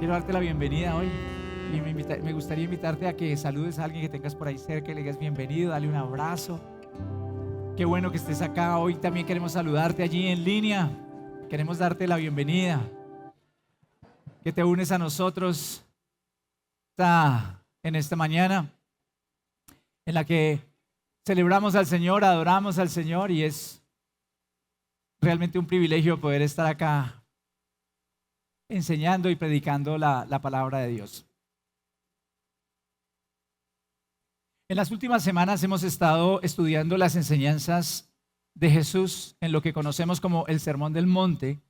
Quiero darte la bienvenida hoy y me gustaría invitarte a que saludes a alguien que tengas por ahí cerca y le digas bienvenido, dale un abrazo. Qué bueno que estés acá. Hoy también queremos saludarte allí en línea. Queremos darte la bienvenida, que te unes a nosotros en esta mañana en la que celebramos al Señor, adoramos al Señor, y es realmente un privilegio poder estar acá enseñando y predicando la palabra de Dios. En las últimas semanas hemos estado estudiando las enseñanzas de Jesús en lo que conocemos como el Sermón del Monte,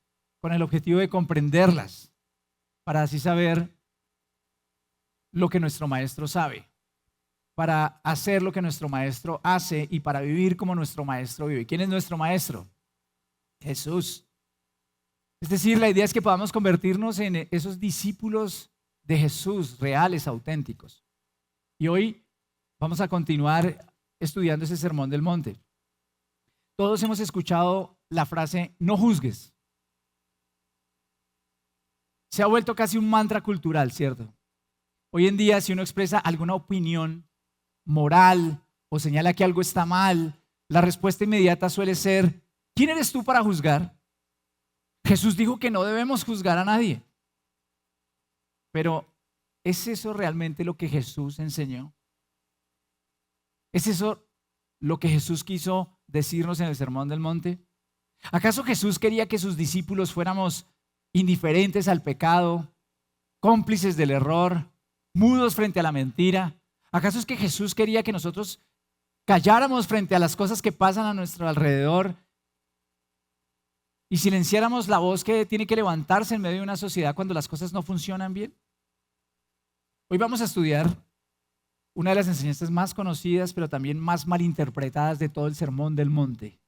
con el objetivo de comprenderlas, para así saber lo que nuestro Maestro sabe, para hacer lo que nuestro Maestro hace y para vivir como nuestro Maestro vive. ¿Quién es nuestro Maestro? Jesús. Es decir, la idea es que podamos convertirnos en esos discípulos de Jesús, reales, auténticos. Y hoy vamos a continuar estudiando ese Sermón del Monte. Todos hemos escuchado la frase, no juzgues. Se ha vuelto casi un mantra cultural, ¿cierto? Hoy en día, si uno expresa alguna opinión moral o señala que algo está mal, la respuesta inmediata suele ser, ¿quién eres tú para juzgar? Jesús dijo que no debemos juzgar a nadie. Pero, ¿es eso realmente lo que Jesús enseñó? ¿Es eso lo que Jesús quiso decirnos en el Sermón del Monte? ¿Acaso Jesús quería que sus discípulos fuéramos indiferentes al pecado, cómplices del error, mudos frente a la mentira? ¿Acaso es que Jesús quería que nosotros calláramos frente a las cosas que pasan a nuestro alrededor y silenciáramos la voz que tiene que levantarse en medio de una sociedad cuando las cosas no funcionan bien? Hoy vamos a estudiar una de las enseñanzas más conocidas, pero también más malinterpretadas de todo el Sermón del Monte,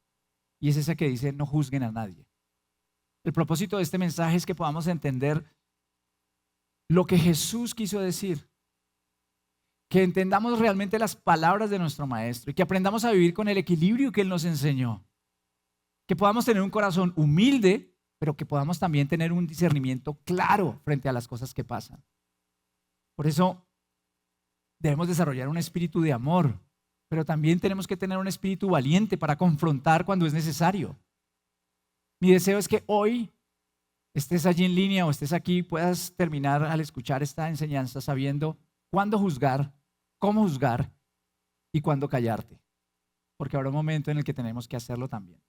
y es esa que dice, no juzguen a nadie. El propósito de este mensaje es que podamos entender lo que Jesús quiso decir, que entendamos realmente las palabras de nuestro Maestro y que aprendamos a vivir con el equilibrio que Él nos enseñó. Que podamos tener un corazón humilde, pero que podamos también tener un discernimiento claro frente a las cosas que pasan. Por eso debemos desarrollar un espíritu de amor, pero también tenemos que tener un espíritu valiente para confrontar cuando es necesario. Mi deseo es que hoy, estés allí en línea o estés aquí, puedas terminar al escuchar esta enseñanza sabiendo cuándo juzgar, cómo juzgar y cuándo callarte. Porque habrá un momento en el que tenemos que hacerlo también.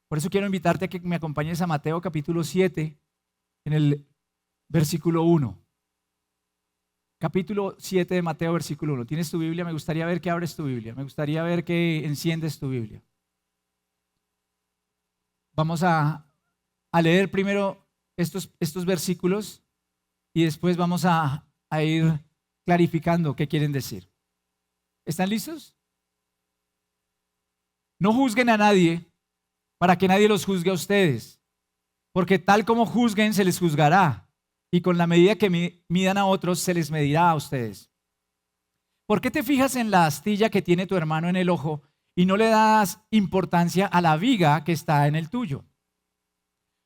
Por eso quiero invitarte a que me acompañes a Mateo capítulo 7, en el versículo 1. Capítulo 7 de Mateo, versículo 1. ¿Tienes tu Biblia? Me gustaría ver que abres tu Biblia. Me gustaría ver que enciendes tu Biblia. Vamos a leer primero estos versículos y después vamos a ir clarificando qué quieren decir. ¿Están listos? No juzguen a nadie para que nadie los juzgue a ustedes, porque tal como juzguen se les juzgará, y con la medida que midan a otros se les medirá a ustedes. ¿Por qué te fijas en la astilla que tiene tu hermano en el ojo y no le das importancia a la viga que está en el tuyo?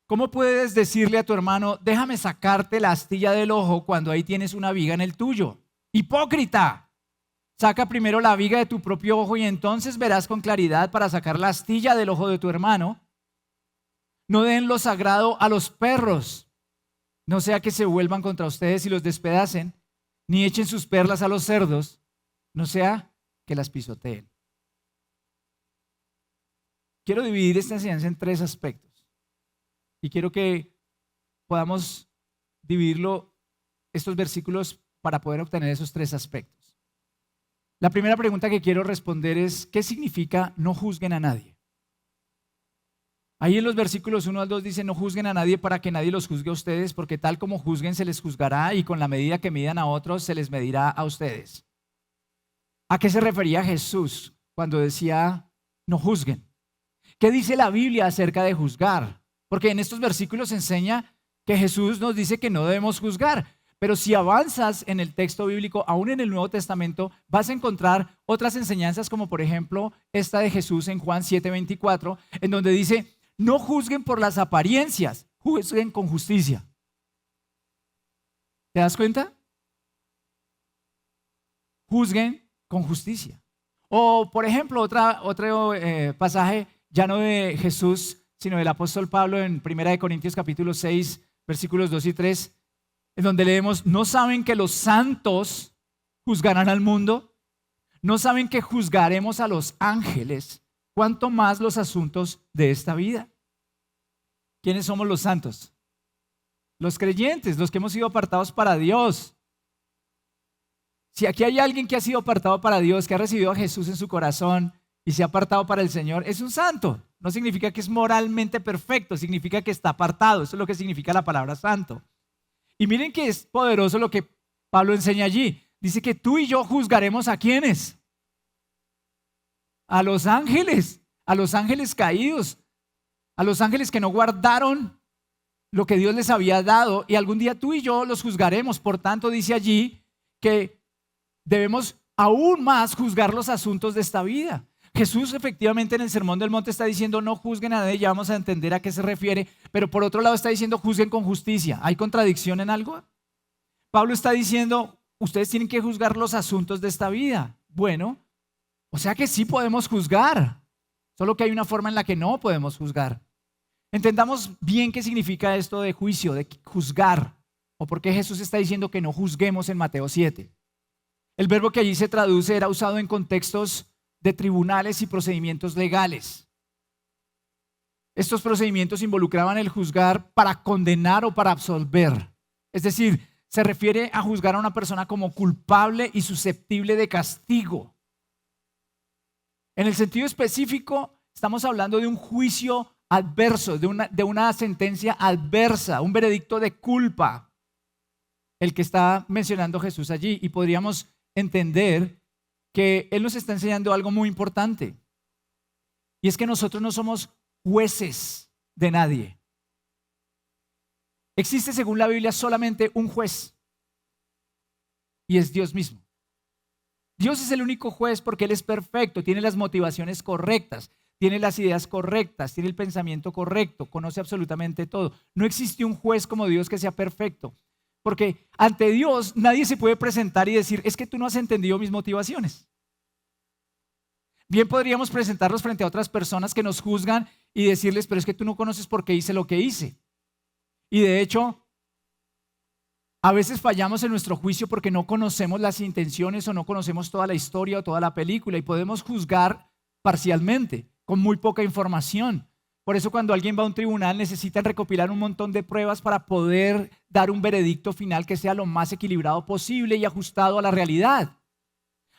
¿Cómo puedes decirle a tu hermano, déjame sacarte la astilla del ojo cuando ahí tienes una viga en el tuyo? ¡Hipócrita! Saca primero la viga de tu propio ojo y entonces verás con claridad para sacar la astilla del ojo de tu hermano. No den lo sagrado a los perros, no sea que se vuelvan contra ustedes y los despedacen, ni echen sus perlas a los cerdos, no sea que las pisoteen. Quiero dividir esta enseñanza en tres aspectos y quiero que podamos dividirlo, estos versículos, para poder obtener esos tres aspectos. La primera pregunta que quiero responder es, ¿qué significa no juzguen a nadie? Ahí en los versículos 1 al 2 dice, no juzguen a nadie para que nadie los juzgue a ustedes, porque tal como juzguen se les juzgará y con la medida que midan a otros se les medirá a ustedes. ¿A qué se refería Jesús cuando decía, no juzguen? ¿Qué dice la Biblia acerca de juzgar? Porque en estos versículos enseña que Jesús nos dice que no debemos juzgar. Pero si avanzas en el texto bíblico, aún en el Nuevo Testamento, vas a encontrar otras enseñanzas, como por ejemplo esta de Jesús en Juan 7:24, en donde dice, no juzguen por las apariencias, juzguen con justicia. ¿Te das cuenta? Juzguen con justicia. O, por ejemplo, otro pasaje ya no de Jesús, sino del apóstol Pablo en 1 Corintios capítulo 6, versículos 2 y 3, en donde leemos, ¿no saben que los santos juzgarán al mundo? ¿No saben que juzgaremos a los ángeles? ¿Cuánto más los asuntos de esta vida? ¿Quiénes somos los santos? Los creyentes, los que hemos sido apartados para Dios. Si aquí hay alguien que ha sido apartado para Dios, que ha recibido a Jesús en su corazón y se ha apartado para el Señor, es un santo. No significa que es moralmente perfecto, significa que está apartado. Eso es lo que significa la palabra santo. Y miren que es poderoso lo que Pablo enseña allí. Dice que tú y yo juzgaremos ¿a quiénes? A los ángeles caídos, a los ángeles que no guardaron lo que Dios les había dado, y algún día tú y yo los juzgaremos. Por tanto, dice allí que debemos aún más juzgar los asuntos de esta vida. Jesús efectivamente en el Sermón del Monte está diciendo no juzguen a nadie, ya vamos a entender a qué se refiere, pero por otro lado está diciendo juzguen con justicia. ¿Hay contradicción en algo? Pablo está diciendo ustedes tienen que juzgar los asuntos de esta vida. Bueno, o sea que sí podemos juzgar, solo que hay una forma en la que no podemos juzgar. Entendamos bien qué significa esto de juicio, de juzgar, o por qué Jesús está diciendo que no juzguemos en Mateo 7. El verbo que allí se traduce era usado en contextos de tribunales y procedimientos legales. Estos procedimientos involucraban el juzgar para condenar o para absolver. Es decir, se refiere a juzgar a una persona como culpable y susceptible de castigo. En el sentido específico, estamos hablando de un juicio adverso, de una sentencia adversa, un veredicto de culpa, el que está mencionando Jesús allí. Y podríamos entender que Él nos está enseñando algo muy importante. Y es que nosotros no somos jueces de nadie. Existe, según la Biblia, solamente un juez. Y es Dios mismo. Dios es el único juez porque Él es perfecto, tiene las motivaciones correctas, tiene las ideas correctas, tiene el pensamiento correcto, conoce absolutamente todo. No existe un juez como Dios que sea perfecto. Porque ante Dios nadie se puede presentar y decir, es que tú no has entendido mis motivaciones. Bien podríamos presentarlos frente a otras personas que nos juzgan y decirles, pero es que tú no conoces por qué hice lo que hice. Y de hecho, a veces fallamos en nuestro juicio porque no conocemos las intenciones o no conocemos toda la historia o toda la película y podemos juzgar parcialmente, con muy poca información. Por eso cuando alguien va a un tribunal necesitan recopilar un montón de pruebas para poder dar un veredicto final que sea lo más equilibrado posible y ajustado a la realidad.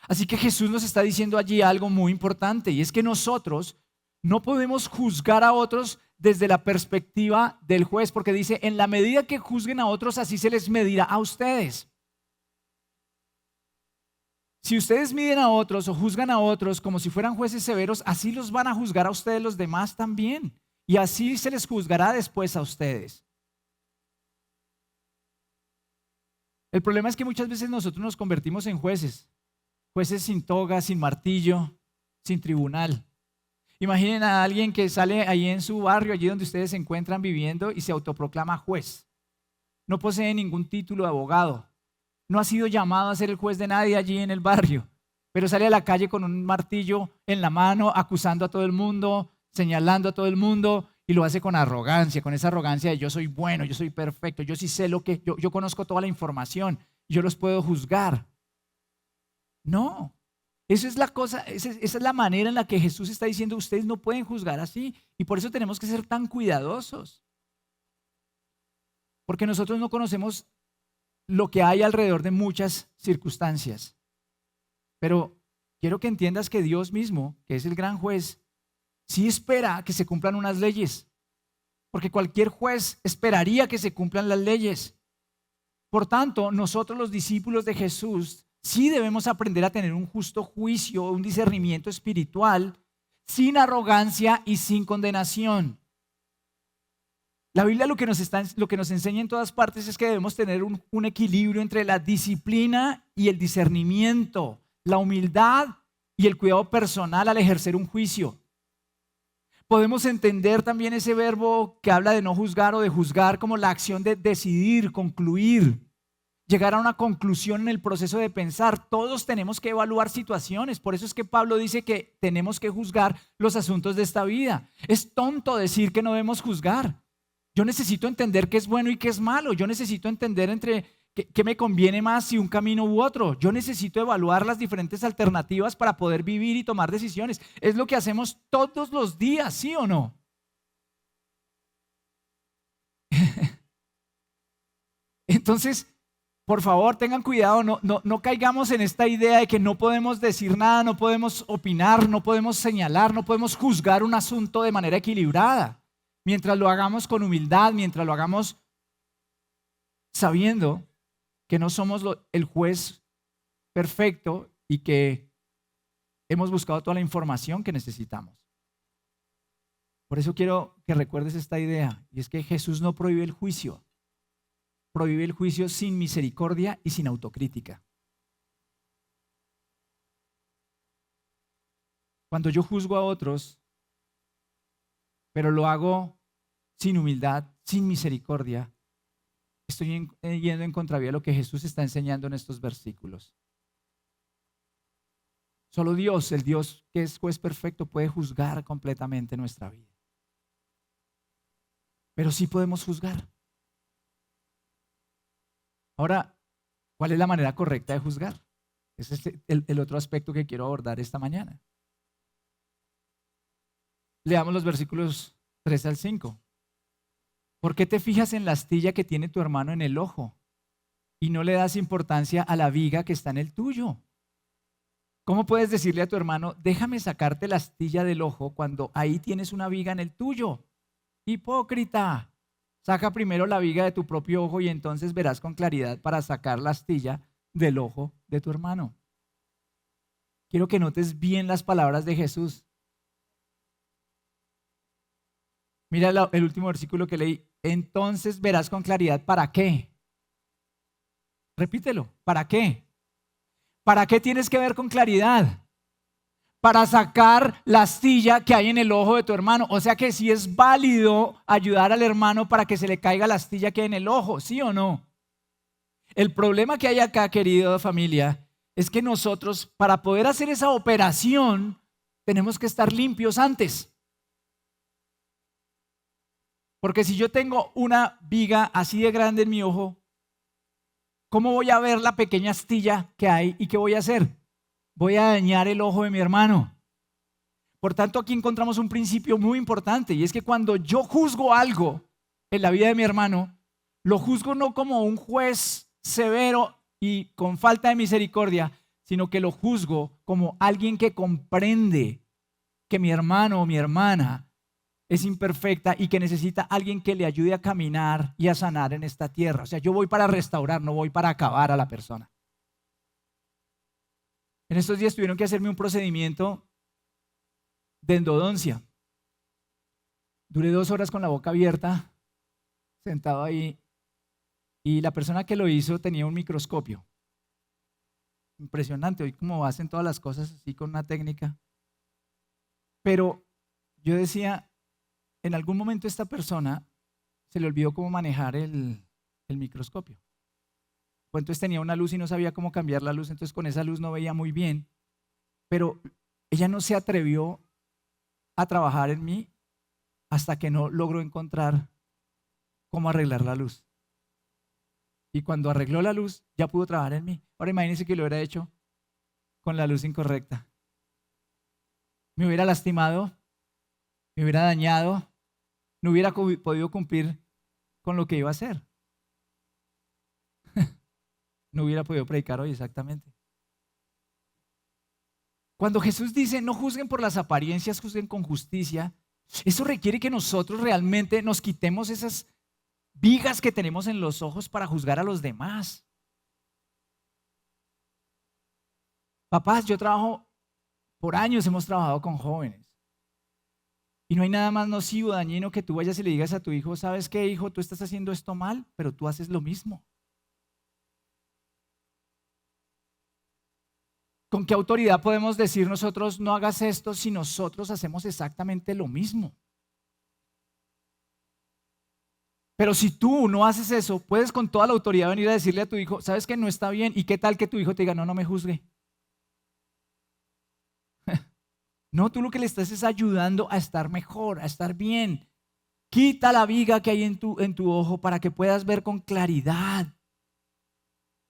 Así que Jesús nos está diciendo allí algo muy importante y es que nosotros no podemos juzgar a otros desde la perspectiva del juez, porque dice, en la medida que juzguen a otros, así se les medirá a ustedes. Si ustedes miden a otros o juzgan a otros como si fueran jueces severos, así los van a juzgar a ustedes los demás también. Y así se les juzgará después a ustedes. El problema es que muchas veces nosotros nos convertimos en jueces. Jueces sin toga, sin martillo, sin tribunal. Imaginen a alguien que sale ahí en su barrio, allí donde ustedes se encuentran viviendo y se autoproclama juez. No posee ningún título de abogado. No ha sido llamado a ser el juez de nadie allí en el barrio, pero sale a la calle con un martillo en la mano, acusando a todo el mundo, señalando a todo el mundo y lo hace con arrogancia, con esa arrogancia de yo soy bueno, yo soy perfecto, yo sí sé lo que, yo conozco toda la información, yo los puedo juzgar. No. Esa es la cosa, esa es la manera en la que Jesús está diciendo, ustedes no pueden juzgar así. Y por eso tenemos que ser tan cuidadosos. Porque nosotros no conocemos lo que hay alrededor de muchas circunstancias. Pero quiero que entiendas que Dios mismo, que es el gran juez, sí espera que se cumplan unas leyes. Porque cualquier juez esperaría que se cumplan las leyes. Por tanto, nosotros los discípulos de Jesús sí debemos aprender a tener un justo juicio, un discernimiento espiritual, sin arrogancia y sin condenación. La Biblia lo que nos enseña en todas partes es que debemos tener un equilibrio entre la disciplina y el discernimiento, la humildad y el cuidado personal al ejercer un juicio. Podemos entender también ese verbo que habla de no juzgar o de juzgar como la acción de decidir, concluir. llegar a una conclusión en el proceso de pensar. Todos tenemos que evaluar situaciones. Por eso es que Pablo dice que tenemos que juzgar los asuntos de esta vida. Es tonto decir que no debemos juzgar. Yo necesito entender qué es bueno y qué es malo. Yo necesito entender entre qué me conviene más si un camino u otro. Yo necesito evaluar las diferentes alternativas para poder vivir y tomar decisiones. Es lo que hacemos todos los días, ¿sí o no? Entonces, por favor, tengan cuidado, no caigamos en esta idea de que no podemos decir nada, no podemos opinar, no podemos señalar, no podemos juzgar un asunto de manera equilibrada. Mientras lo hagamos con humildad, mientras lo hagamos sabiendo que no somos el juez perfecto y que hemos buscado toda la información que necesitamos. Por eso quiero que recuerdes esta idea, y es que Jesús no prohíbe el juicio. Prohíbe el juicio sin misericordia y sin autocrítica. Cuando yo juzgo a otros, pero lo hago sin humildad, sin misericordia, estoy yendo en contravía de lo que Jesús está enseñando en estos versículos. Solo Dios, el Dios que es juez perfecto, puede juzgar completamente nuestra vida. Pero sí podemos juzgar. Ahora, ¿cuál es la manera correcta de juzgar? Ese es el otro aspecto que quiero abordar esta mañana. Leamos los versículos 3 al 5. ¿Por qué te fijas en la astilla que tiene tu hermano en el ojo y no le das importancia a la viga que está en el tuyo? ¿Cómo puedes decirle a tu hermano, déjame sacarte la astilla del ojo cuando ahí tienes una viga en el tuyo? Hipócrita. Saca primero la viga de tu propio ojo y entonces verás con claridad para sacar la astilla del ojo de tu hermano. Quiero que notes bien las palabras de Jesús. Mira el último versículo que leí. Entonces verás con claridad para qué. Repítelo. ¿Para qué? ¿Para qué tienes que ver con claridad? Para sacar la astilla que hay en el ojo de tu hermano. O sea que sí es válido ayudar al hermano para que se le caiga la astilla que hay en el ojo, ¿sí o no? El problema que hay acá, querida familia, es que nosotros para poder hacer esa operación tenemos que estar limpios antes. Porque si yo tengo una viga así de grande en mi ojo, ¿cómo voy a ver la pequeña astilla que hay y qué voy a hacer? Voy a dañar el ojo de mi hermano. Por tanto, aquí encontramos un principio muy importante y es que cuando yo juzgo algo en la vida de mi hermano, lo juzgo no como un juez severo y con falta de misericordia, sino que lo juzgo como alguien que comprende que mi hermano o mi hermana es imperfecta y que necesita a alguien que le ayude a caminar y a sanar en esta tierra. O sea, yo voy para restaurar, no voy para acabar a la persona. En estos días tuvieron que hacerme un procedimiento de endodoncia. Duré 2 horas con la boca abierta, sentado ahí, y la persona que lo hizo tenía un microscopio. Impresionante, hoy como hacen todas las cosas así con una técnica. Pero yo decía, en algún momento esta persona se le olvidó cómo manejar el microscopio. Entonces tenía una luz y no sabía cómo cambiar la luz, entonces con esa luz no veía muy bien, pero ella no se atrevió a trabajar en mí hasta que no logró encontrar cómo arreglar la luz. Y cuando arregló la luz, ya pudo trabajar en mí. Ahora imagínense que lo hubiera hecho con la luz incorrecta. Me hubiera lastimado, me hubiera dañado, no hubiera podido cumplir con lo que iba a hacer. No hubiera podido predicar hoy exactamente. Cuando Jesús dice, no juzguen por las apariencias, juzguen con justicia, eso requiere que nosotros realmente nos quitemos esas vigas que tenemos en los ojos para juzgar a los demás. Papás, yo trabajo, por años hemos trabajado con jóvenes. Y no hay nada más nocivo, dañino que tú vayas y le digas a tu hijo, ¿sabes qué, hijo? Tú estás haciendo esto mal, pero tú haces lo mismo. ¿Con qué autoridad podemos decir nosotros no hagas esto si nosotros hacemos exactamente lo mismo? Pero si tú no haces eso, puedes con toda la autoridad venir a decirle a tu hijo, ¿sabes que no está bien? ¿Y qué tal que tu hijo te diga, no, no me juzgue? No, tú lo que le estás es ayudando a estar mejor, a estar bien. Quita la viga que hay en tu ojo para que puedas ver con claridad.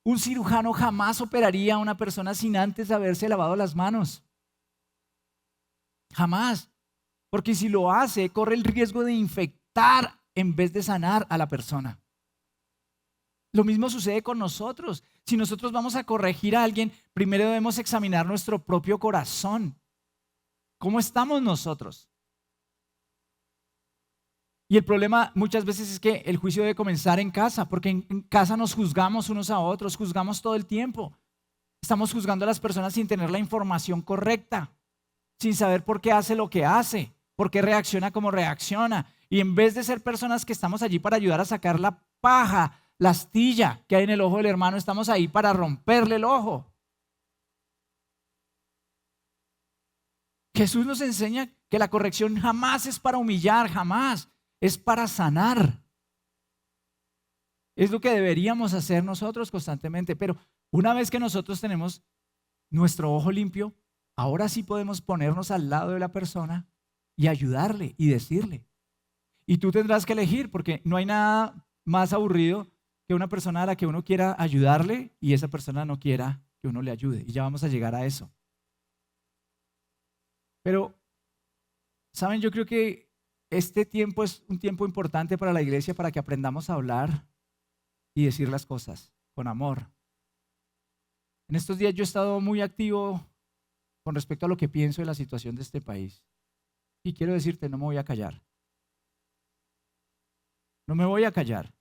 Un cirujano jamás operaría a una persona sin antes haberse lavado las manos. Jamás. Porque si lo hace, corre el riesgo de infectar en vez de sanar a la persona. Lo mismo sucede con nosotros. Si nosotros vamos a corregir a alguien, primero debemos examinar nuestro propio corazón. ¿Cómo estamos nosotros? Y el problema muchas veces es que el juicio debe comenzar en casa, porque en casa nos juzgamos unos a otros, juzgamos todo el tiempo. Estamos juzgando a las personas sin tener la información correcta, sin saber por qué hace lo que hace, por qué reacciona como reacciona. Y en vez de ser personas que estamos allí para ayudar a sacar la paja, la astilla que hay en el ojo del hermano, estamos ahí para romperle el ojo. Jesús nos enseña que la corrección jamás es para humillar, jamás. Es para sanar. Es lo que deberíamos hacer nosotros constantemente. Pero una vez que nosotros tenemos nuestro ojo limpio, ahora sí podemos ponernos al lado de la persona y ayudarle y decirle. Y tú tendrás que elegir, porque no hay nada más aburrido que una persona a la que uno quiera ayudarle y esa persona no quiera que uno le ayude. Y ya vamos a llegar a eso. Pero, ¿saben? Yo creo que este tiempo es un tiempo importante para la iglesia para que aprendamos a hablar y decir las cosas con amor. En estos días yo he estado muy activo con respecto a lo que pienso de la situación de este país. Y quiero decirte, no me voy a callar. No me voy a callar.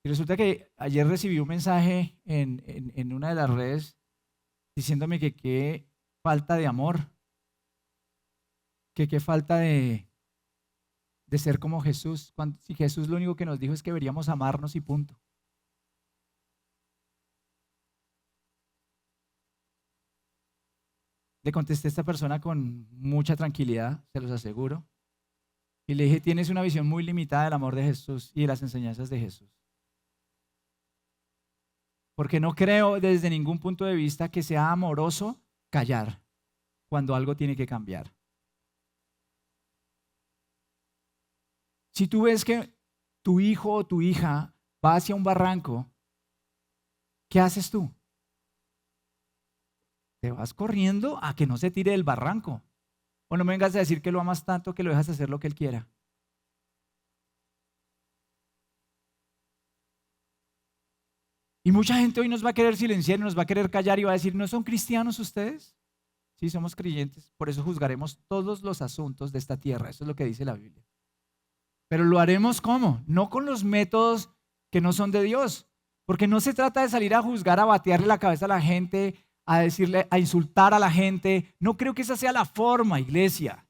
Y resulta que ayer recibí un mensaje en una de las redes diciéndome que qué falta de amor, que qué falta de ser como Jesús. Si Jesús lo único que nos dijo es que deberíamos amarnos y punto. Le contesté a esta persona con mucha tranquilidad, se los aseguro. Y le dije, tienes una visión muy limitada del amor de Jesús y de las enseñanzas de Jesús. Porque no creo desde ningún punto de vista que sea amoroso callar cuando algo tiene que cambiar. Si tú ves que tu hijo o tu hija va hacia un barranco, ¿qué haces tú? Te vas corriendo a que no se tire del barranco. O no me vengas a decir que lo amas tanto que lo dejas hacer lo que él quiera. Y mucha gente hoy nos va a querer silenciar y nos va a querer callar y va a decir, ¿no son cristianos ustedes? Sí, somos creyentes, por eso juzgaremos todos los asuntos de esta tierra. Eso es lo que dice la Biblia. Pero lo haremos ¿cómo? No con los métodos que no son de Dios. Porque no se trata de salir a juzgar, a batearle la cabeza a la gente, a decirle, a insultar a la gente. No creo que esa sea la forma, iglesia.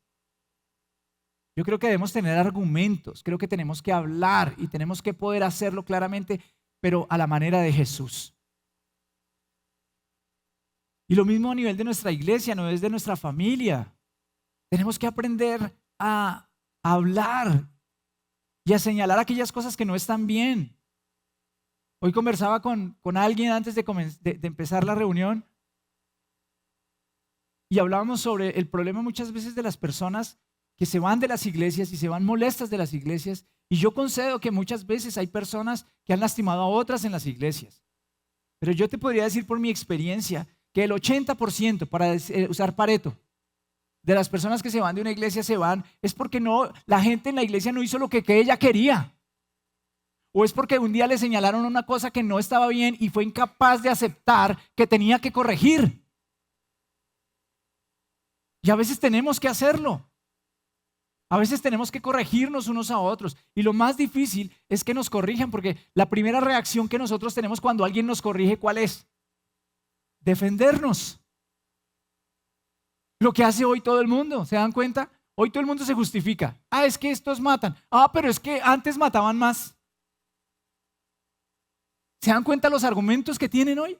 Yo creo que debemos tener argumentos, creo que tenemos que hablar y tenemos que poder hacerlo claramente, pero a la manera de Jesús. Y lo mismo a nivel de nuestra iglesia, no es de nuestra familia. Tenemos que aprender a hablar y a señalar aquellas cosas que no están bien. Hoy conversaba con alguien antes de empezar la reunión y hablábamos sobre el problema muchas veces de las personas que se van de las iglesias y se van molestas de las iglesias. Y yo concedo que muchas veces hay personas que han lastimado a otras en las iglesias. Pero yo te podría decir por mi experiencia que el 80%, para usar Pareto, de las personas que se van de una iglesia se van, es porque la gente en la iglesia no hizo lo que ella quería. O es porque un día le señalaron una cosa que no estaba bien y fue incapaz de aceptar que tenía que corregir. Y a veces tenemos que hacerlo. A veces tenemos que corregirnos unos a otros. Y lo más difícil es que nos corrijan, porque la primera reacción que nosotros tenemos cuando alguien nos corrige, ¿cuál es? Defendernos. Lo que hace hoy todo el mundo, ¿se dan cuenta? Hoy todo el mundo se justifica. Ah, es que estos matan. Ah, pero es que antes mataban más. ¿Se dan cuenta los argumentos que tienen hoy?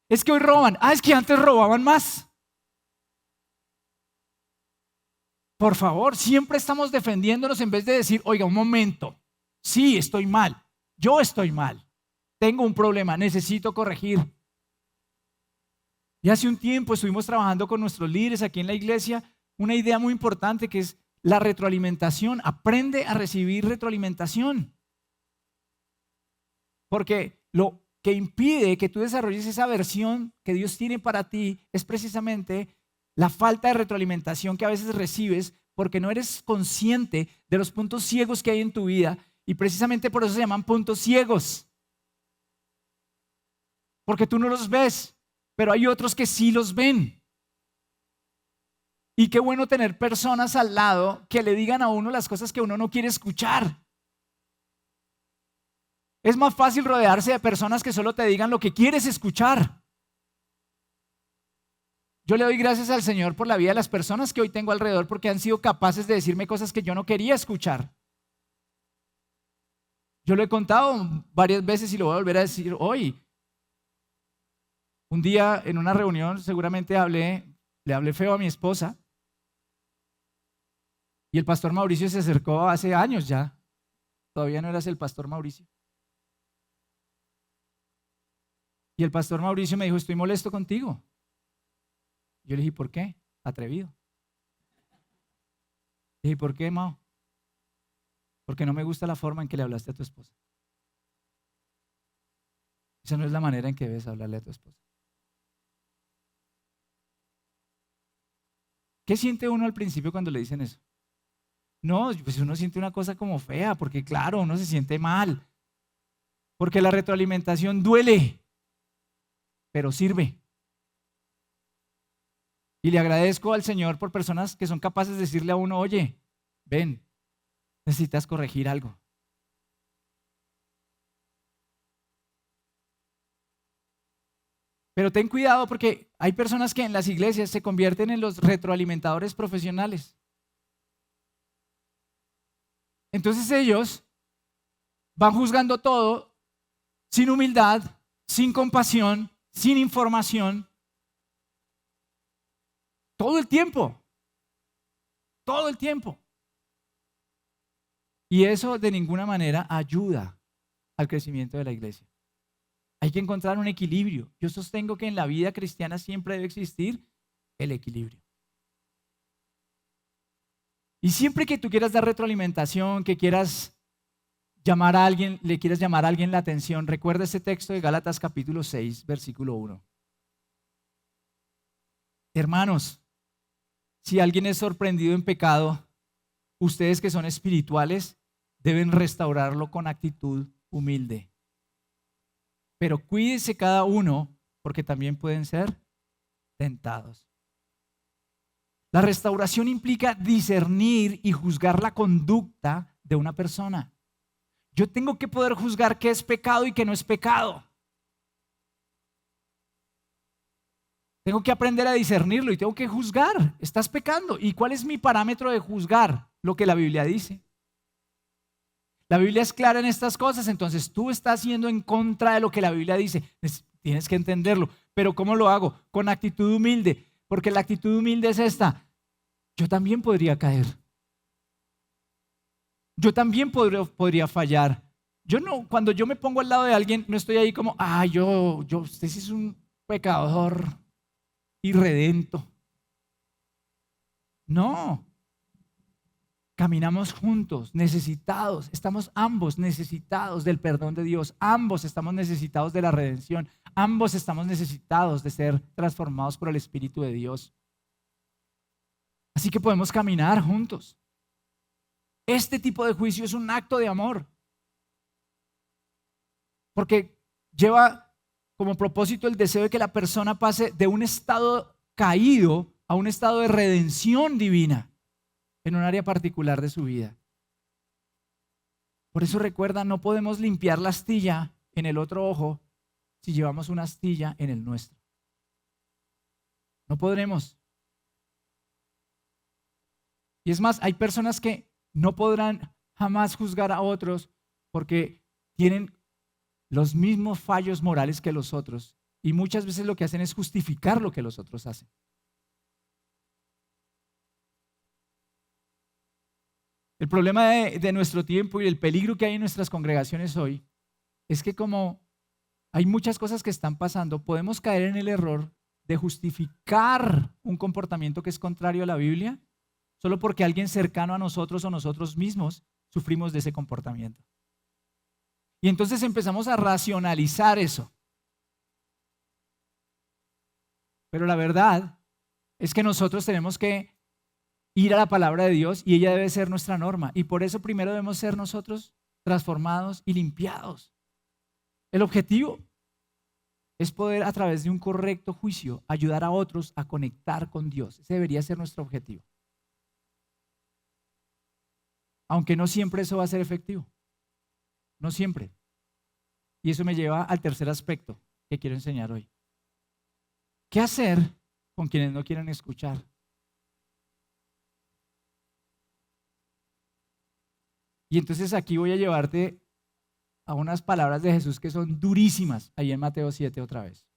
Es que hoy roban. Ah, es que antes robaban más. Por favor, siempre estamos defendiéndonos en vez de decir, oiga, un momento, sí, estoy mal, yo estoy mal, tengo un problema, necesito corregir. Y hace un tiempo estuvimos trabajando con nuestros líderes aquí en la iglesia una idea muy importante que es la retroalimentación. Aprende a recibir retroalimentación. Porque lo que impide que tú desarrolles esa versión que Dios tiene para ti es precisamente la falta de retroalimentación que a veces recibes porque no eres consciente de los puntos ciegos que hay en tu vida y precisamente por eso se llaman puntos ciegos. Porque tú no los ves, pero hay otros que sí los ven. Y qué bueno tener personas al lado que le digan a uno las cosas que uno no quiere escuchar. Es más fácil rodearse de personas que solo te digan lo que quieres escuchar. Yo le doy gracias al Señor por la vida de las personas que hoy tengo alrededor porque han sido capaces de decirme cosas que yo no quería escuchar. Yo lo he contado varias veces y lo voy a volver a decir hoy. Un día en una reunión seguramente le hablé feo a mi esposa y el pastor Mauricio se acercó hace años ya. Todavía no eras el pastor Mauricio. Y el pastor Mauricio me dijo, estoy molesto contigo. Yo le dije, ¿por qué? Atrevido. Le dije, ¿por qué, Mao? Porque no me gusta la forma en que le hablaste a tu esposa. Esa no es la manera en que debes hablarle a tu esposa. ¿Qué siente uno al principio cuando le dicen eso? No, pues uno siente una cosa como fea, porque claro, uno se siente mal. Porque la retroalimentación duele, pero sirve. Y le agradezco al Señor por personas que son capaces de decirle a uno, oye, ven, necesitas corregir algo. Pero ten cuidado porque hay personas que en las iglesias se convierten en los retroalimentadores profesionales. Entonces ellos van juzgando todo sin humildad, sin compasión, sin información. Todo el tiempo. Todo el tiempo. Y eso de ninguna manera ayuda al crecimiento de la iglesia. Hay que encontrar un equilibrio. Yo sostengo que en la vida cristiana siempre debe existir el equilibrio. Y siempre que tú quieras dar retroalimentación, que quieras llamar a alguien, le quieras llamar a alguien la atención, recuerda ese texto de Gálatas capítulo 6, versículo 1. Hermanos, si alguien es sorprendido en pecado, ustedes que son espirituales deben restaurarlo con actitud humilde. Pero cuídese cada uno porque también pueden ser tentados. La restauración implica discernir y juzgar la conducta de una persona. Yo tengo que poder juzgar qué es pecado y qué no es pecado. Tengo que aprender a discernirlo y tengo que juzgar. Estás pecando. ¿Y cuál es mi parámetro de juzgar? Lo que la Biblia dice. La Biblia es clara en estas cosas, entonces tú estás yendo en contra de lo que la Biblia dice. Tienes que entenderlo. Pero ¿cómo lo hago? Con actitud humilde. Porque la actitud humilde es esta. Yo también podría caer. Yo también podría fallar. Cuando yo me pongo al lado de alguien, no estoy ahí como, usted sí es un pecador irredento. No. Caminamos juntos, necesitados. Estamos ambos necesitados del perdón de Dios. Ambos estamos necesitados de la redención. Ambos estamos necesitados de ser transformados por el Espíritu de Dios. Así que podemos caminar juntos. Este tipo de juicio es un acto de amor. Porque lleva como propósito el deseo de que la persona pase de un estado caído a un estado de redención divina en un área particular de su vida. Por eso recuerda, no podemos limpiar la astilla en el otro ojo si llevamos una astilla en el nuestro. No podremos. Y es más, hay personas que no podrán jamás juzgar a otros porque tienen los mismos fallos morales que los otros. Y muchas veces lo que hacen es justificar lo que los otros hacen. El problema de nuestro tiempo y el peligro que hay en nuestras congregaciones hoy es que como hay muchas cosas que están pasando, podemos caer en el error de justificar un comportamiento que es contrario a la Biblia solo porque alguien cercano a nosotros o nosotros mismos sufrimos de ese comportamiento. Y entonces empezamos a racionalizar eso. Pero la verdad es que nosotros tenemos que ir a la palabra de Dios y ella debe ser nuestra norma. Y por eso primero debemos ser nosotros transformados y limpiados. El objetivo es poder a través de un correcto juicio ayudar a otros a conectar con Dios. Ese debería ser nuestro objetivo. Aunque no siempre eso va a ser efectivo. No siempre. Y eso me lleva al tercer aspecto que quiero enseñar hoy. ¿Qué hacer con quienes no quieren escuchar? Y entonces aquí voy a llevarte a unas palabras de Jesús que son durísimas, ahí en Mateo 7 otra vez.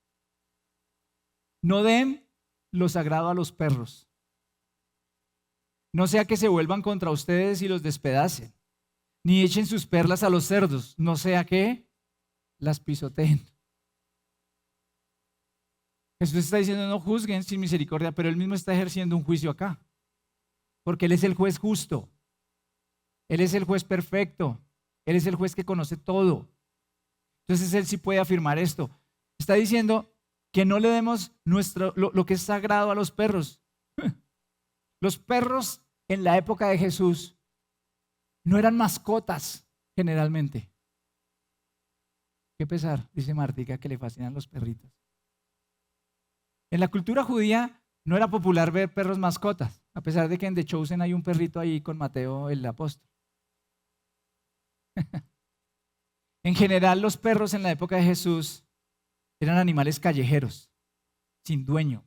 No den lo sagrado a los perros. No sea que se vuelvan contra ustedes y los despedacen, ni echen sus perlas a los cerdos, no sea que las pisoteen. Jesús está diciendo no juzguen sin misericordia, pero él mismo está ejerciendo un juicio acá, porque él es el juez justo, él es el juez perfecto, él es el juez que conoce todo. Entonces él sí puede afirmar esto. Está diciendo que no le demos lo que es sagrado a los perros. Los perros en la época de Jesús no eran mascotas generalmente. Qué pesar, dice Martica, que le fascinan los perritos. En la cultura judía no era popular ver perros mascotas, a pesar de que en The Chosen hay un perrito ahí con Mateo el apóstol. En general, los perros en la época de Jesús eran animales callejeros, sin dueño,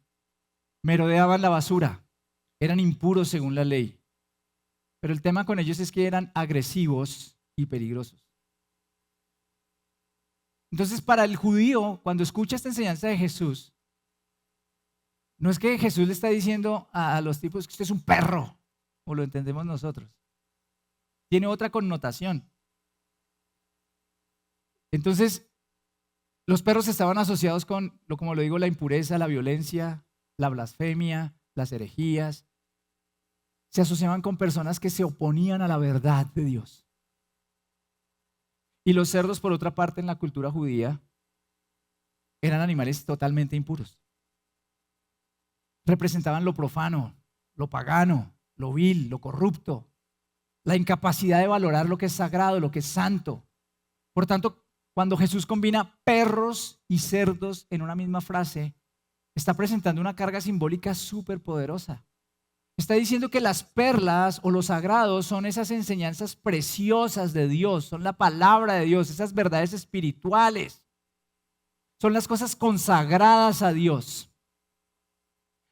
merodeaban la basura, eran impuros según la ley. Pero el tema con ellos es que eran agresivos y peligrosos. Entonces, para el judío, cuando escucha esta enseñanza de Jesús, no es que Jesús le está diciendo a los tipos que usted es un perro, o lo entendemos nosotros. Tiene otra connotación. Entonces, los perros estaban asociados con, como lo digo, la impureza, la violencia, la blasfemia, las herejías. Se asociaban con personas que se oponían a la verdad de Dios. Y los cerdos, por otra parte, en la cultura judía, eran animales totalmente impuros. Representaban lo profano, lo pagano, lo vil, lo corrupto, la incapacidad de valorar lo que es sagrado, lo que es santo. Por tanto, cuando Jesús combina perros y cerdos en una misma frase, está presentando una carga simbólica súper poderosa. Está diciendo que las perlas o los sagrados son esas enseñanzas preciosas de Dios, son la palabra de Dios, esas verdades espirituales, son las cosas consagradas a Dios.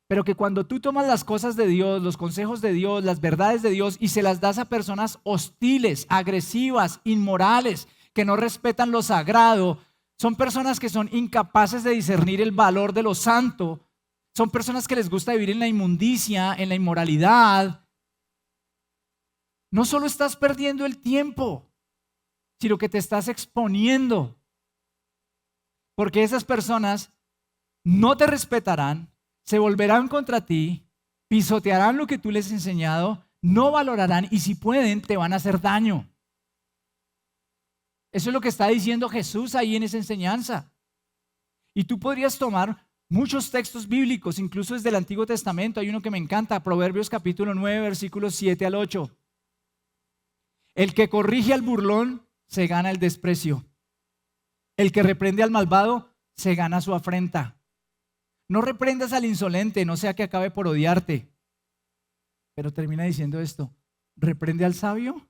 Pero que cuando tú tomas las cosas de Dios, los consejos de Dios, las verdades de Dios y se las das a personas hostiles, agresivas, inmorales, que no respetan lo sagrado, son personas que son incapaces de discernir el valor de lo santo, son personas que les gusta vivir en la inmundicia, en la inmoralidad. No solo estás perdiendo el tiempo, sino que te estás exponiendo, porque esas personas no te respetarán, se volverán contra ti, pisotearán lo que tú les has enseñado, no valorarán y si pueden te van a hacer daño. Eso es lo que está diciendo Jesús ahí en esa enseñanza. Y tú podrías tomar muchos textos bíblicos, incluso desde el Antiguo Testamento. Hay uno que me encanta, Proverbios capítulo 9, versículos 7 al 8. El que corrige al burlón se gana el desprecio. El que reprende al malvado se gana su afrenta. No reprendas al insolente, no sea que acabe por odiarte. Pero termina diciendo esto, reprende al sabio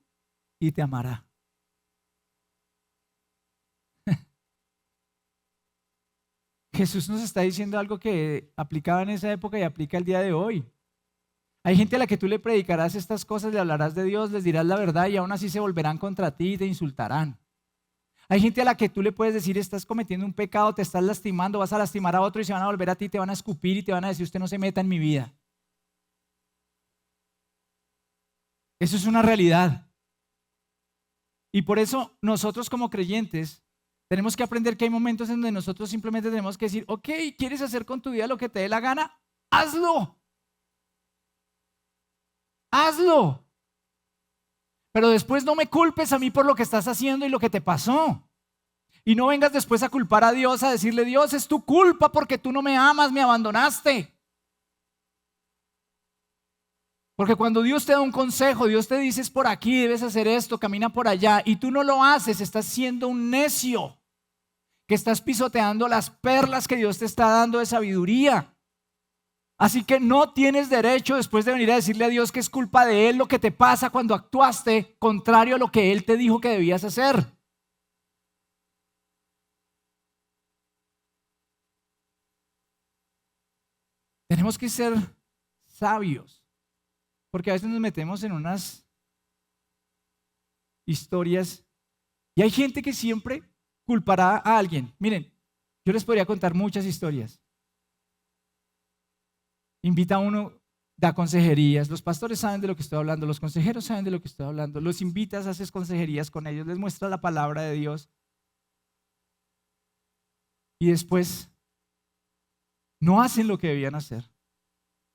y te amará. Jesús nos está diciendo algo que aplicaba en esa época y aplica el día de hoy. Hay gente a la que tú le predicarás estas cosas, le hablarás de Dios, les dirás la verdad y aún así se volverán contra ti y te insultarán. Hay gente a la que tú le puedes decir, estás cometiendo un pecado, te estás lastimando, vas a lastimar a otro y se van a volver a ti, te van a escupir y te van a decir, usted no se meta en mi vida. Eso es una realidad. Y por eso nosotros como creyentes tenemos que aprender que hay momentos en donde nosotros simplemente tenemos que decir, ok, ¿quieres hacer con tu vida lo que te dé la gana? Hazlo. Hazlo. Pero después no me culpes a mí por lo que estás haciendo y lo que te pasó. Y no vengas después a culpar a Dios, a decirle, Dios, es tu culpa porque tú no me amas, me abandonaste. Porque cuando Dios te da un consejo, Dios te dice, es por aquí, debes hacer esto, camina por allá, y tú no lo haces, estás siendo un necio, que estás pisoteando las perlas que Dios te está dando de sabiduría. Así que no tienes derecho después de venir a decirle a Dios que es culpa de Él lo que te pasa cuando actuaste contrario a lo que Él te dijo que debías hacer. Tenemos que ser sabios, porque a veces nos metemos en unas historias y hay gente que siempre culpará a alguien. Miren, yo les podría contar muchas historias. Invita a uno, da consejerías, los pastores saben de lo que estoy hablando, los consejeros saben de lo que estoy hablando, los invitas, haces consejerías con ellos, les muestras la palabra de Dios y después no hacen lo que debían hacer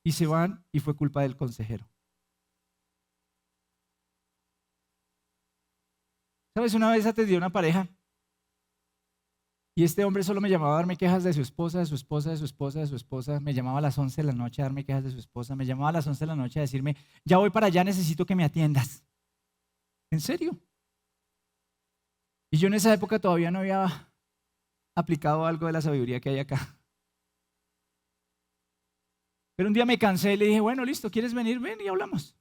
y se van y fue culpa del consejero. ¿Sabes? Una vez atendí a una pareja y este hombre solo me llamaba a darme quejas de su esposa, de su esposa, de su esposa, de su esposa. Me llamaba a las 11 de la noche a darme quejas de su esposa. Me llamaba a las 11 de la noche a decirme, ya voy para allá, necesito que me atiendas. ¿En serio? Y yo en esa época todavía no había aplicado algo de la sabiduría que hay acá. Pero un día me cansé y le dije, bueno, listo, ¿quieres venir? Ven y hablamos.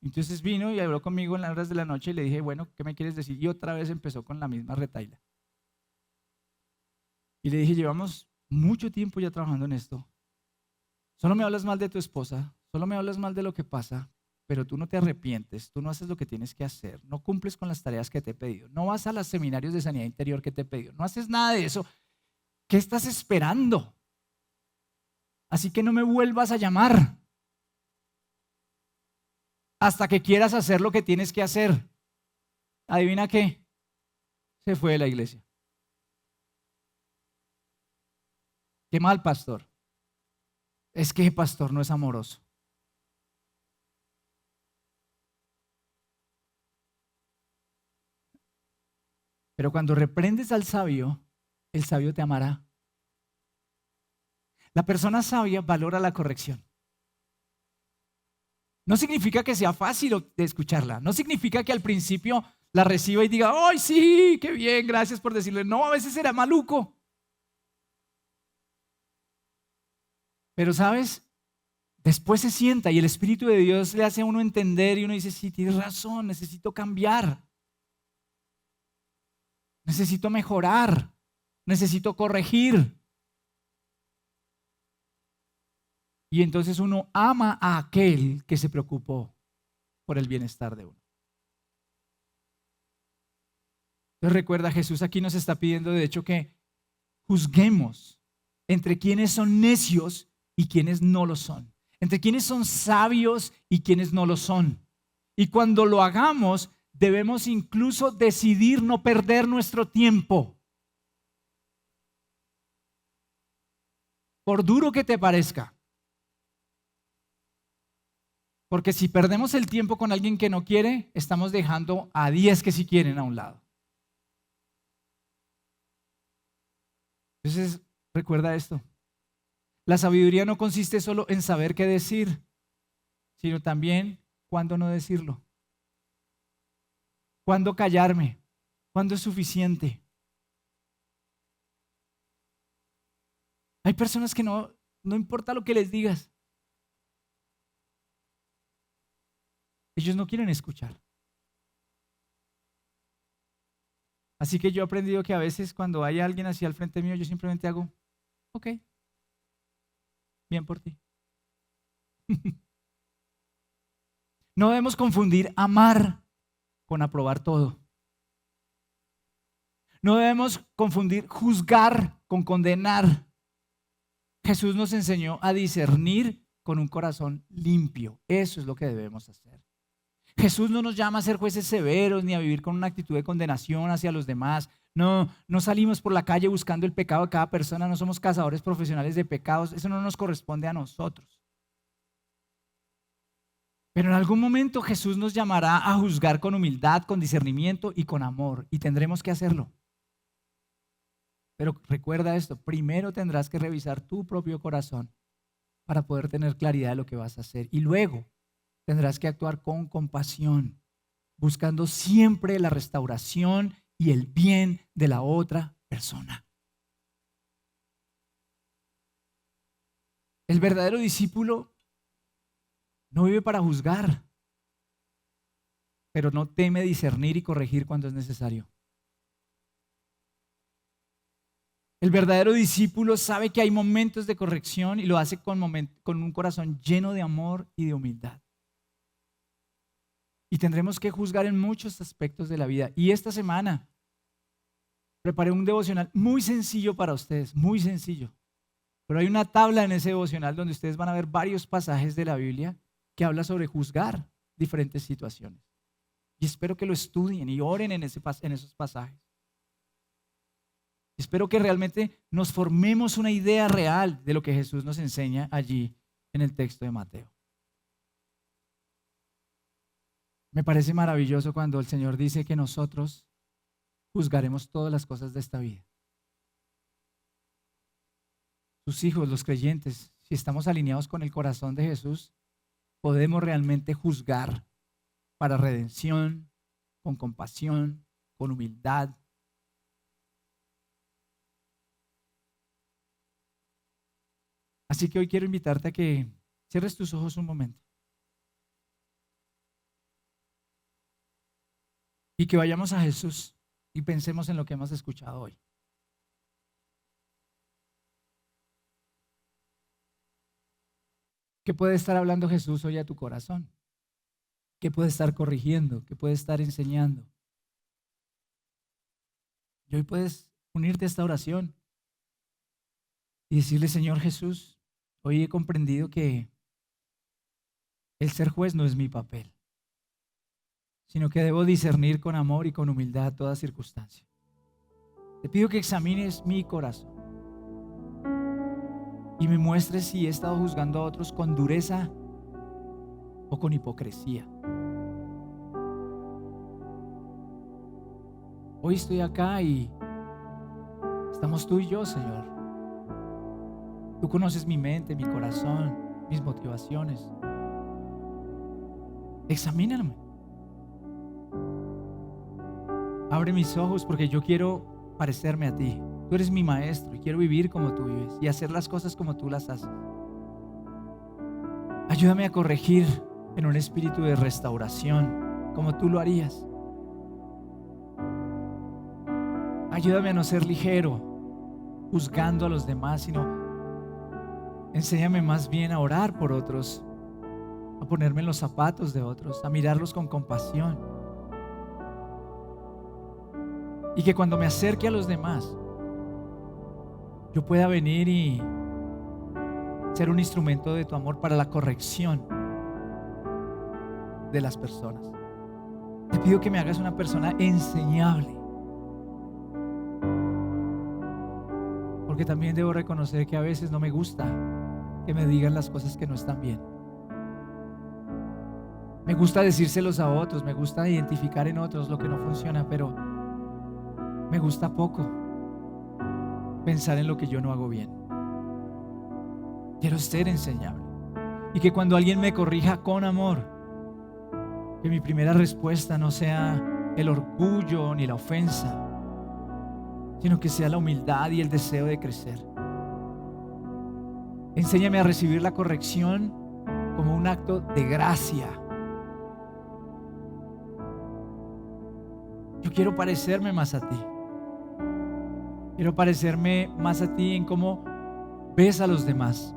Entonces vino y habló conmigo en las horas de la noche y le dije, bueno, ¿qué me quieres decir? Y otra vez empezó con la misma retahíla. Y le dije, llevamos mucho tiempo ya trabajando en esto. Solo me hablas mal de tu esposa, solo me hablas mal de lo que pasa, pero tú no te arrepientes, tú no haces lo que tienes que hacer, no cumples con las tareas que te he pedido, no vas a los seminarios de sanidad interior que te he pedido, no haces nada de eso. ¿Qué estás esperando? Así que no me vuelvas a llamar hasta que quieras hacer lo que tienes que hacer. ¿Adivina qué? Se fue de la iglesia. Qué mal, pastor. Es que el pastor no es amoroso. Pero cuando reprendes al sabio, el sabio te amará. La persona sabia valora la corrección. No significa que sea fácil de escucharla. No significa que al principio la reciba y diga, ¡ay, sí, qué bien, gracias por decirle! No, a veces será maluco. Pero ¿sabes? Después se sienta y el Espíritu de Dios le hace a uno entender y uno dice, sí, tienes razón, necesito cambiar. Necesito mejorar. Necesito corregir. Y entonces uno ama a aquel que se preocupó por el bienestar de uno. Entonces recuerda, Jesús aquí nos está pidiendo de hecho que juzguemos entre quienes son necios y quienes no lo son. Entre quienes son sabios y quienes no lo son. Y cuando lo hagamos, debemos incluso decidir no perder nuestro tiempo. Por duro que te parezca. Porque si perdemos el tiempo con alguien que no quiere, estamos dejando a 10 que sí quieren a un lado. Entonces, recuerda esto. La sabiduría no consiste solo en saber qué decir, sino también cuándo no decirlo. Cuándo callarme, cuándo es suficiente. Hay personas que no importa lo que les digas. Ellos no quieren escuchar. Así que yo he aprendido que a veces cuando hay alguien así al frente mío, yo simplemente hago, ok, bien por ti. No debemos confundir amar con aprobar todo. No debemos confundir juzgar con condenar. Jesús nos enseñó a discernir con un corazón limpio. Eso es lo que debemos hacer. Jesús no nos llama a ser jueces severos ni a vivir con una actitud de condenación hacia los demás. No, no salimos por la calle buscando el pecado de cada persona, no somos cazadores profesionales de pecados, eso no nos corresponde a nosotros. Pero en algún momento Jesús nos llamará a juzgar con humildad, con discernimiento y con amor, y tendremos que hacerlo. Pero recuerda esto, primero tendrás que revisar tu propio corazón para poder tener claridad de lo que vas a hacer. Y luego tendrás que actuar con compasión, buscando siempre la restauración y el bien de la otra persona. El verdadero discípulo no vive para juzgar, pero no teme discernir y corregir cuando es necesario. El verdadero discípulo sabe que hay momentos de corrección y lo hace con un corazón lleno de amor y de humildad. Y tendremos que juzgar en muchos aspectos de la vida. Y esta semana preparé un devocional muy sencillo para ustedes, muy sencillo. Pero hay una tabla en ese devocional donde ustedes van a ver varios pasajes de la Biblia que habla sobre juzgar diferentes situaciones. Y espero que lo estudien y oren en esos pasajes. Espero que realmente nos formemos una idea real de lo que Jesús nos enseña allí en el texto de Mateo. Me parece maravilloso cuando el Señor dice que nosotros juzgaremos todas las cosas de esta vida. Sus hijos, los creyentes, si estamos alineados con el corazón de Jesús, podemos realmente juzgar para redención, con compasión, con humildad. Así que hoy quiero invitarte a que cierres tus ojos un momento y que vayamos a Jesús y pensemos en lo que hemos escuchado hoy. ¿Qué puede estar hablando Jesús hoy a tu corazón? ¿Qué puede estar corrigiendo? ¿Qué puede estar enseñando? Y hoy puedes unirte a esta oración y decirle: Señor Jesús, hoy he comprendido que el ser juez no es mi papel, sino que debo discernir con amor y con humildad toda circunstancia. Te pido que examines mi corazón y me muestres si he estado juzgando a otros con dureza o con hipocresía. Hoy estoy acá y estamos tú y yo, Señor. Tú conoces mi mente, mi corazón, mis motivaciones. Examíname. Abre mis ojos porque yo quiero parecerme a ti. Tú eres mi maestro y quiero vivir como tú vives y hacer las cosas como tú las haces. Ayúdame a corregir en un espíritu de restauración, como tú lo harías. Ayúdame a no ser ligero, juzgando a los demás, sino enséñame más bien a orar por otros, a ponerme en los zapatos de otros, a mirarlos con compasión. Y que cuando me acerque a los demás, yo pueda venir y ser un instrumento de tu amor para la corrección de las personas. Te pido que me hagas una persona enseñable. Porque también debo reconocer que a veces no me gusta que me digan las cosas que no están bien. Me gusta decírselos a otros, me gusta identificar en otros lo que no funciona, pero me gusta poco pensar en lo que yo no hago bien. Quiero ser enseñable. Y que cuando alguien me corrija con amor, que mi primera respuesta no sea el orgullo ni la ofensa, sino que sea la humildad y el deseo de crecer. Enséñame a recibir la corrección como un acto de gracia. Yo quiero parecerme más a ti. Quiero parecerme más a ti en cómo ves a los demás.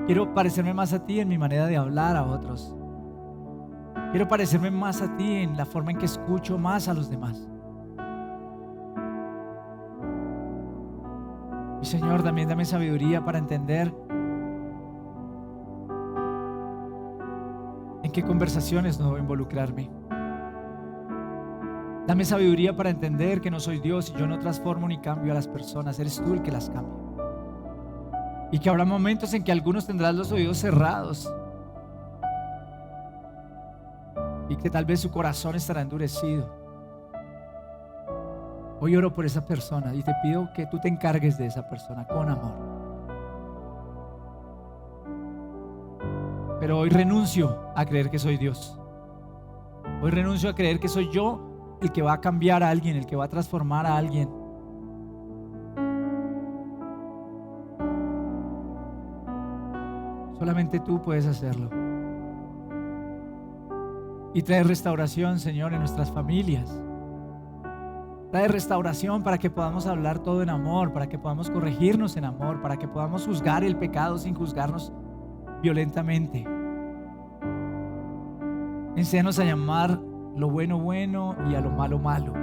Quiero parecerme más a ti en mi manera de hablar a otros. Quiero parecerme más a ti en la forma en que escucho más a los demás. Y Señor, también dame sabiduría para entender ¿En qué conversaciones no debo involucrarme? Dame sabiduría para entender que no soy Dios y yo no transformo ni cambio a las personas. Eres tú el que las cambia. Y que habrá momentos en que algunos tendrán los oídos cerrados y que tal vez su corazón estará endurecido. Hoy oro por esa persona y te pido que tú te encargues de esa persona con amor. Pero hoy renuncio a creer que soy Dios. Hoy renuncio a creer que soy yo el que va a cambiar a alguien, el que va a transformar a alguien. Solamente tú puedes hacerlo. Y trae restauración, Señor, en nuestras familias. Trae restauración para que podamos hablar todo en amor, para que podamos corregirnos en amor, para que podamos juzgar el pecado sin juzgarnos violentamente. Enséñanos a llamar lo bueno bueno y a lo malo malo.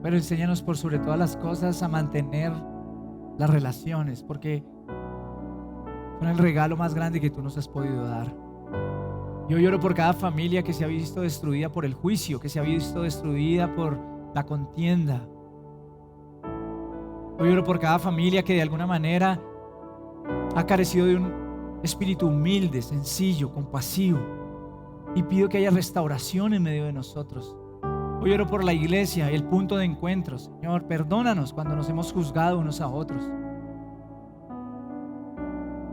Pero enséñanos por sobre todas las cosas a mantener las relaciones, porque son el regalo más grande que tú nos has podido dar. Yo lloro por cada familia que se ha visto destruida por el juicio, que se ha visto destruida por la contienda. Yo lloro por cada familia que de alguna manera ha carecido de un espíritu humilde, sencillo, compasivo. Y pido que haya restauración en medio de nosotros. Hoy oro por la iglesia, el punto de encuentro. Señor, perdónanos cuando nos hemos juzgado unos a otros.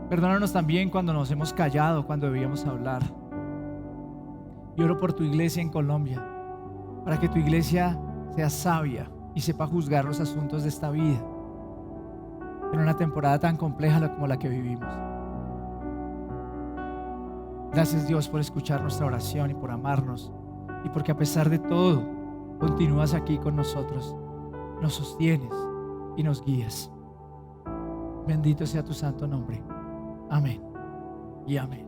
Perdónanos también cuando nos hemos callado, cuando debíamos hablar. Y oro por tu iglesia en Colombia, para que tu iglesia sea sabia y sepa juzgar los asuntos de esta vida en una temporada tan compleja como la que vivimos. Gracias, Dios, por escuchar nuestra oración y por amarnos, y porque a pesar de todo continúas aquí con nosotros, nos sostienes y nos guías. Bendito sea tu santo nombre. Amén y amén.